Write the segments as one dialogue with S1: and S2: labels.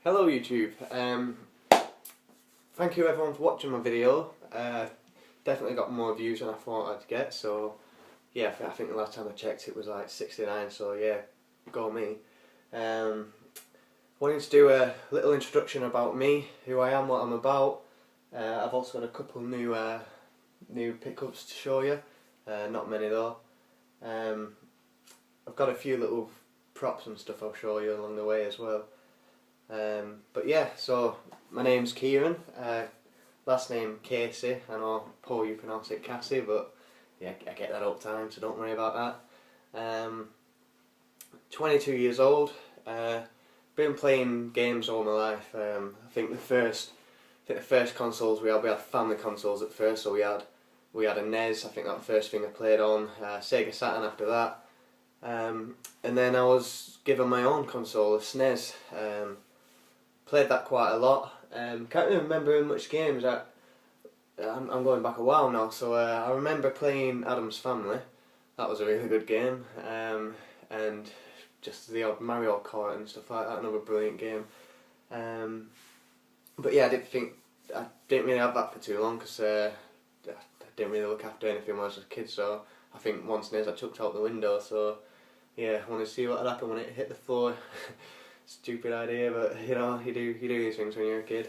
S1: Hello YouTube, thank you everyone for watching my video. Definitely got more views than I thought I'd get, so yeah, I think the last time I checked it was like 69, so yeah, go me. Wanted to do a little introduction about me, who I am, what I'm about. I've also got a couple new pickups to show you, not many though. I've got a few little props and stuff I'll show you along the way as well. But yeah, so my name's Kieran, last name Casey. I know Paul you pronounce it Cassie, but yeah, I get that all the time, so don't worry about that. 22 years old, been playing games all my life. I think the first consoles we had family consoles at first, so we had a NES, I think that was the first thing I played on, Sega Saturn after that. And then I was given my own console, a SNES. Played that quite a lot. Can't really remember much games. I'm going back a while now, so I remember playing Addams Family. That was a really good game. And just the odd Mario Kart and stuff like that, another brilliant game. But yeah, I didn't really have that for too long because I didn't really look after anything when I was a kid. So I think one SNES I chucked out the window. So yeah, I wanted to see what would happen when it hit the floor. Stupid idea, but you know, you do these things when you're a kid.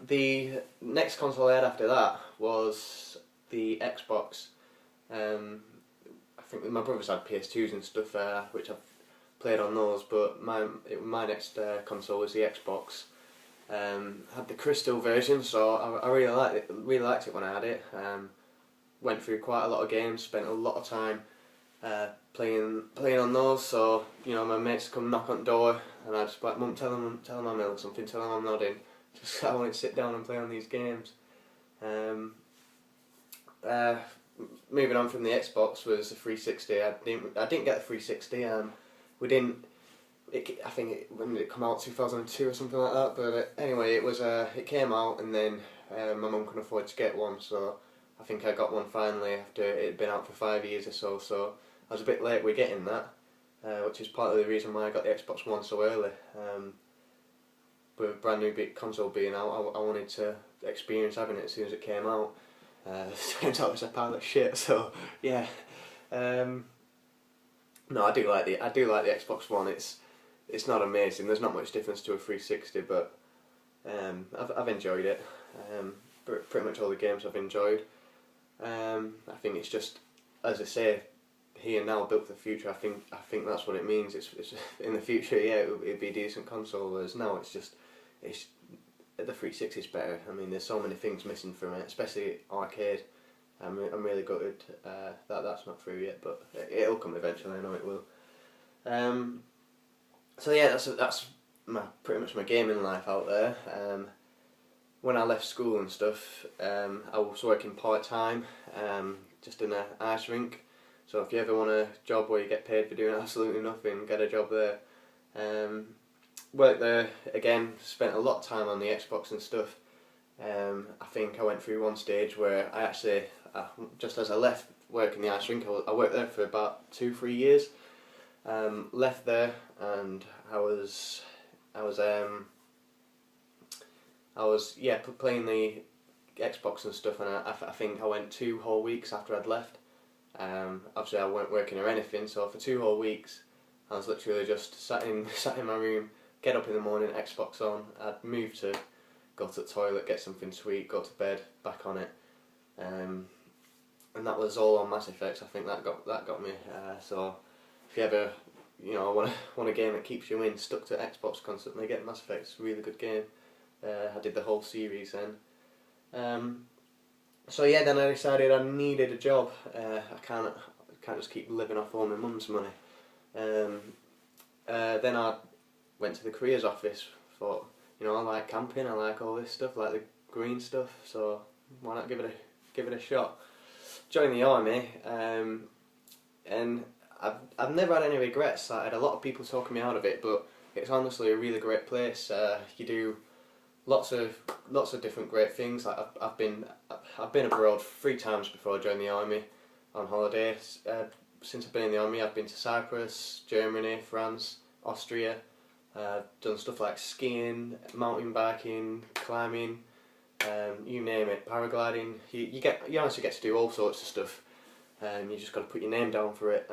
S1: The next console I had after that was the Xbox. I think my brothers had PS2s and stuff, which I've played on those, but my next console was the Xbox. Had the Crystal version, so I really liked it when I had it. Went through quite a lot of games, spent a lot of time playing on those, so you know, my mates come knock on the door and I'd just be like, "Mum, tell them I'm ill or something, tell them I'm not in." Just I wanted to sit down and play on these games. Moving on from the Xbox was the 360. I didn't get the 360. We didn't. I think when did it come out? 2002 or something like that. But anyway, it came out, and then my mum couldn't afford to get one, so I think I got one finally after it had been out for 5 years or so. So I was a bit late with getting that, which is part of the reason why I got the Xbox One so early. With a brand new console being out, I wanted to experience having it as soon as it came out. Turns out it's a pile of shit. So yeah, no, I do like the Xbox One. It's not amazing. There's not much difference to a 360, but I've enjoyed it. Pretty much all the games I've enjoyed. I think it's just, as I say, here now, built for the future. I think that's what it means. It's in the future, yeah, it'd be a decent console. Whereas now, it's the 360 is better. I mean, there's so many things missing from it, especially arcade. I'm really gutted that's not through yet, but it'll come eventually. I know it will. So yeah, that's pretty much my gaming life out there. When I left school and stuff, I was working part-time, just in an ice rink. So if you ever want a job where you get paid for doing absolutely nothing, get a job there. Worked there again, spent a lot of time on the Xbox and stuff. I think I went through one stage where I actually, just as I left working the ice rink, I worked there for about 2-3 years. Left there, and I was playing the Xbox and stuff, and I think I went 2 whole weeks after I'd left. Obviously I weren't working or anything, so for 2 whole weeks I was literally just sat in my room, get up in the morning, Xbox on. I'd move to go to the toilet, get something to eat, go to bed, back on it, and that was all on Mass Effect. I think that got me. So if you ever want a game that keeps you stuck to Xbox constantly, get Mass Effect. It's a really good game. I did the whole series then. So yeah, then I decided I needed a job. I can't just keep living off all my mum's money. Then I went to the careers office. Thought, I like camping, I like all this stuff, like the green stuff. So why not give it a shot? Joined the army, and I've never had any regrets. I had a lot of people talking me out of it, but it's honestly a really great place. You do lots of different great things. Like I've been abroad 3 times before I joined the army on holidays. Since I've been in the army, I've been to Cyprus, Germany, France, Austria, Done stuff like skiing, mountain biking, climbing, you name it, paragliding. You honestly get to do all sorts of stuff. You just got to put your name down for it.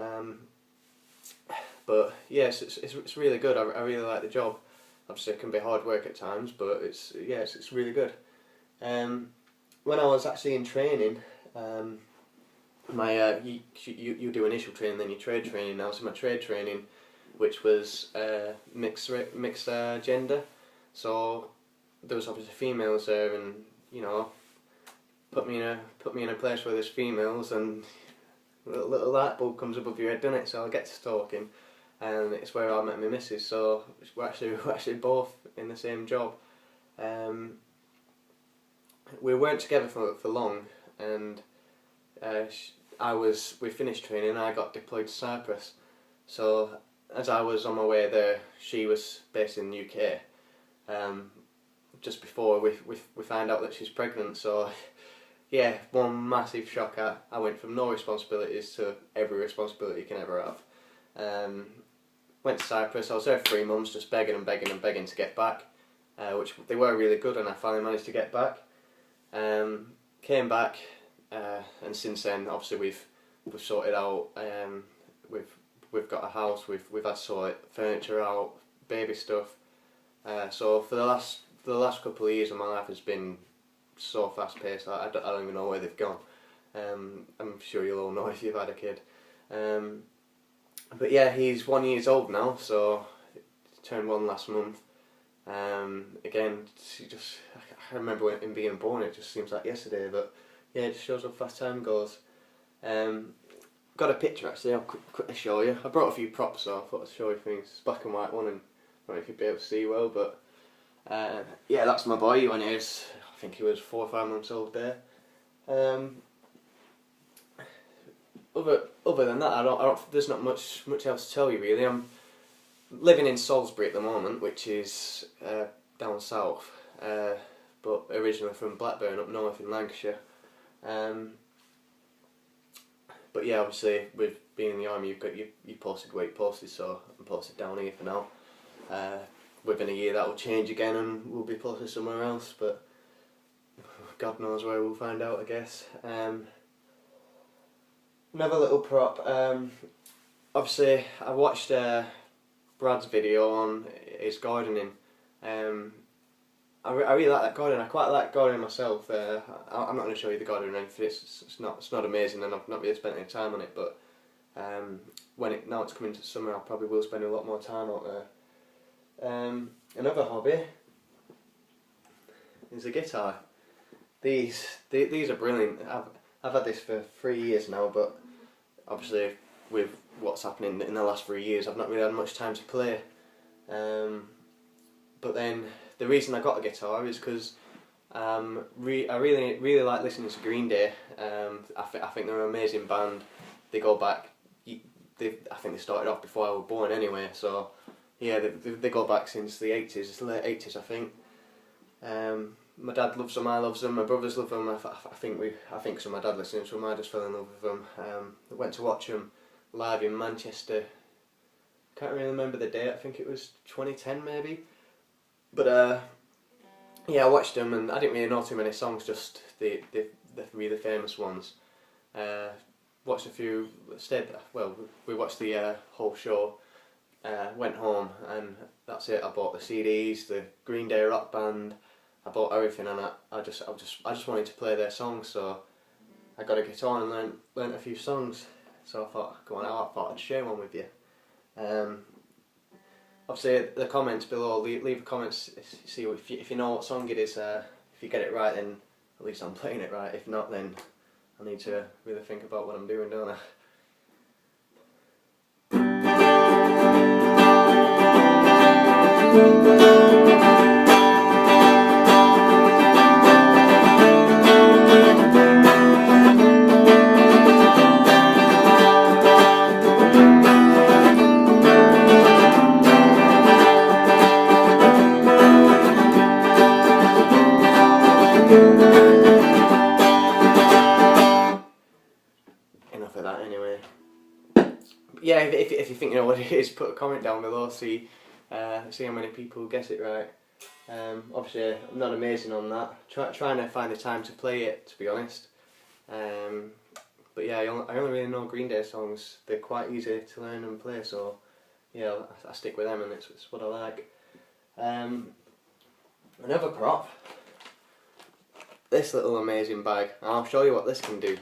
S1: But yes, it's really good. I really like the job. Obviously, it can be hard work at times, but it's really good. When I was actually in training, you do initial training, then you trade training. Now, so my trade training, which was mixed gender, so there was obviously females there, and put me in a place where there's females, and a little light bulb comes above your head, doesn't it? So I get to talking, and it's where I met my missus. So we're actually both in the same job. We weren't together for long, and we finished training and I got deployed to Cyprus. So as I was on my way there, she was based in the UK. Just before we found out that she's pregnant, so yeah, one massive shock. I went from no responsibilities to every responsibility you can ever have. Went to Cyprus. I was there for 3 months, just begging and begging and begging to get back, which they were really good, and I finally managed to get back. Came back, and since then, obviously we've sorted out. We've got a house. We've had to sort furniture out, baby stuff. So for the last couple of years of my life has been so fast paced. I don't even know where they've gone. I'm sure you'll all know if you've had a kid. But yeah, he's 1 year old now, so he turned 1 last month. Again, I remember him being born. It just seems like yesterday, but yeah, it just shows how fast time goes. Got a picture actually. I'll quickly show you. I brought a few props, so I thought I'd show you things. It's a black and white one, and I don't know if you'd be able to see well, but yeah, that's my boy. When I think he was 4 or 5 months old there. Other than that, there's not much else to tell you really. I'm living in Salisbury at the moment, which is down south, but originally from Blackburn up north in Lancashire. But yeah, obviously with being in the army, you posted where you posted, so I'm posted down here for now. Within a year that will change again, and we'll be posted somewhere else. But God knows where we'll find out, I guess. Another little prop. Obviously, I watched Brad's video on his gardening. I really like that garden. I quite like gardening myself. I'm not going to show you the garden or anything. It's not amazing, and I've not really spent any time on it. But now it's coming to summer, I probably will spend a lot more time out there. Another hobby is a guitar. These are brilliant. I've had this for 3 years now, but obviously with what's happening in the last 3 years, I've not really had much time to play. But then the reason I got a guitar is because I really like listening to Green Day. I think they're an amazing band. They go back. I think they started off before I was born anyway. So yeah, they go back since the 80s. It's the late 80s, I think. My dad loves them. I love them. My brothers love them. I think so. My dad listens to them. I just fell in love with them. I went to watch them live in Manchester. Can't really remember the date. I think it was 2010 maybe. But yeah, I watched them and I didn't really know too many songs. Just the really famous ones. Watched a few. We watched the whole show. Went home and that's it. I bought the CDs, the Green Day rock band. I bought everything, and I just wanted to play their songs, so I got a guitar and learnt a few songs. So I thought, go on, I thought I'd share one with you. Obviously, the comments below, leave comments. See if you know what song it is. If you get it right, then at least I'm playing it right. If not, then I need to really think about what I'm doing, don't I? Enough of that anyway. Yeah, if you think you know what it is, put a comment down below. See see how many people guess it right. Obviously I'm not amazing on that, trying to find the time to play it, to be honest. But yeah, I only really know Green Day songs. They're quite easy to learn and play, so yeah, I stick with them, and it's what I like. Another prop, this little amazing bag, and I'll show you what this can do.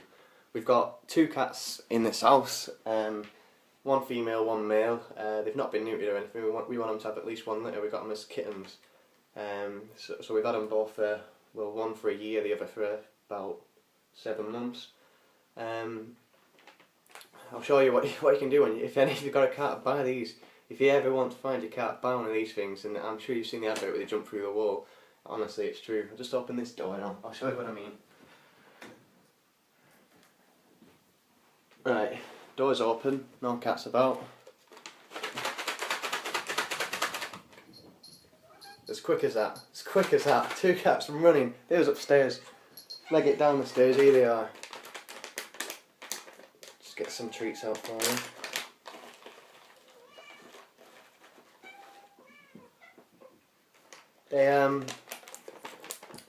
S1: We've got 2 cats in this house, one female, one male. They've not been neutered or anything. We want them to have at least 1 litter. We got them as kittens. So we've had them both for, well, one for a year, the other for about 7 months. I'll show you what you can do if you've got a cat, buy these. If you ever want to find your cat, buy one of these things, and I'm sure you've seen the advert where they jump through the wall. Honestly, it's true. I'll just open this door and I'll show you what I mean. Right, door's open, no cats about. As quick as that, 2 cats running. They was upstairs. Leg it down the stairs, here they are. Just get some treats out for them.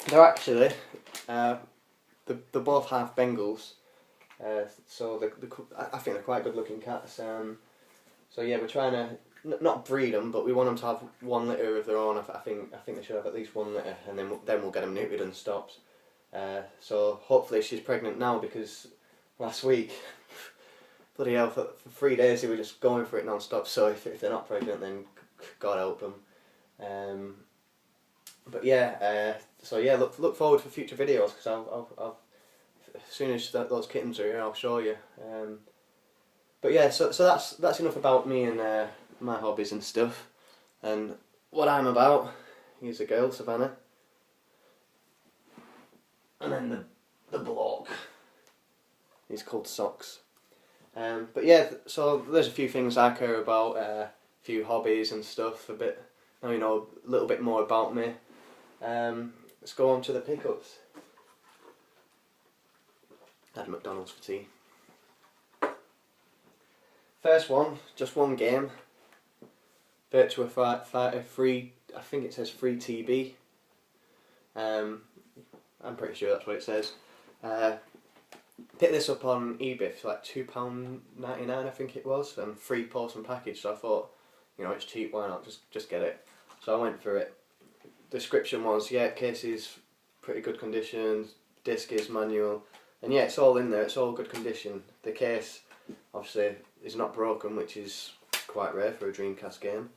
S1: They're actually, they're both half Bengals, so I think they're quite good looking cats. So yeah, we're trying to not breed them, but we want them to have 1 litter of their own. I think they should have at least 1 litter, and then we'll get them neutered and stopped. So hopefully she's pregnant now, because last week, bloody hell, for 3 days they were just going for it non-stop. So if they're not pregnant, then God help them. But yeah, so yeah, look forward for future videos, because I'll as soon as those kittens are here, I'll show you. But yeah, so that's enough about me and my hobbies and stuff, and what I'm about. Here's a girl, Savannah, and then the bloke. He's called Socks. But yeah, so there's a few things I care about, a few hobbies and stuff. Now you know a little bit more about me. Let's go on to the pickups. Had McDonald's for tea. First one, just 1 game. Virtua Fighter free. I think it says free TB. I'm pretty sure that's what it says. Picked this up on eBay for like £2.99, I think it was, and free post and package. So I thought, you know, it's cheap, why not just get it? So I went for it. Description was, yeah, case is pretty good condition, disc is manual, and yeah, it's all in there, it's all good condition. The case, obviously, is not broken, which is quite rare for a Dreamcast game.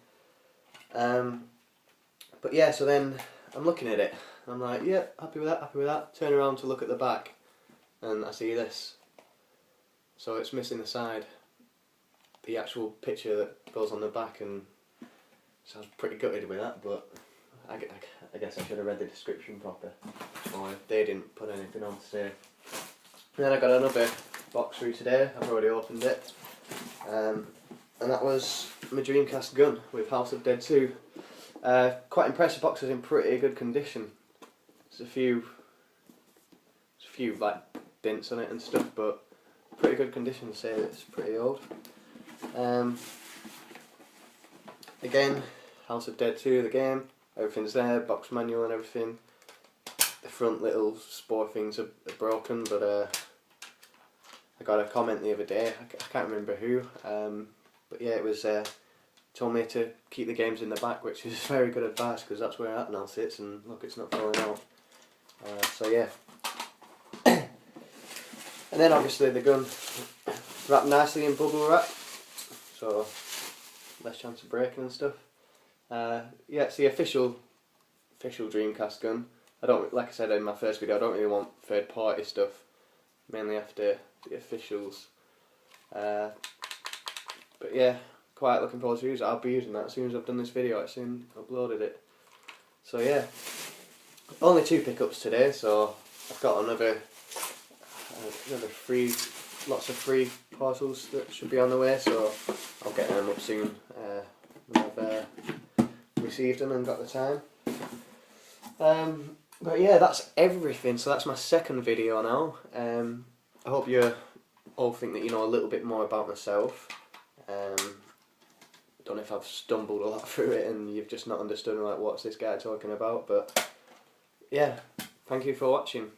S1: But yeah, so then I'm looking at it, I'm like, yeah, happy with that, turn around to look at the back, and I see this. So it's missing the side, the actual picture that goes on the back, and so I was pretty gutted with that, but I guess I should have read the description proper, or if they didn't put anything on to say. And then I got another box through today, I've already opened it, and that was my Dreamcast gun with House of Dead 2. Quite impressive, box is in pretty good condition. There's a few like dents on it and stuff, but pretty good condition to say it's pretty old. Again, House of Dead 2, the game. Everything's there, box manual and everything. The front little spore things are broken, but I got a comment the other day, I can't remember who, but yeah, it was told me to keep the games in the back, which is very good advice, because that's where that now sits, and look, it's not falling out. So yeah. And then obviously the gun wrapped nicely in bubble wrap, so less chance of breaking and stuff. Yeah, it's the official Dreamcast gun. I don't, like I said in my first video, I don't really want third party stuff, mainly after the officials. But yeah, quite looking forward to using it. I'll be using that as soon as I've done this video, I've soon uploaded it. So yeah, only 2 pickups today, so I've got another lots of free parcels that should be on the way, so I'll get them up soon when I've received them and got the time. But yeah, that's everything. So that's my second video now. I hope you all think that you know a little bit more about myself. don't know if I've stumbled a lot through it and you've just not understood like what's this guy talking about, but yeah, thank you for watching.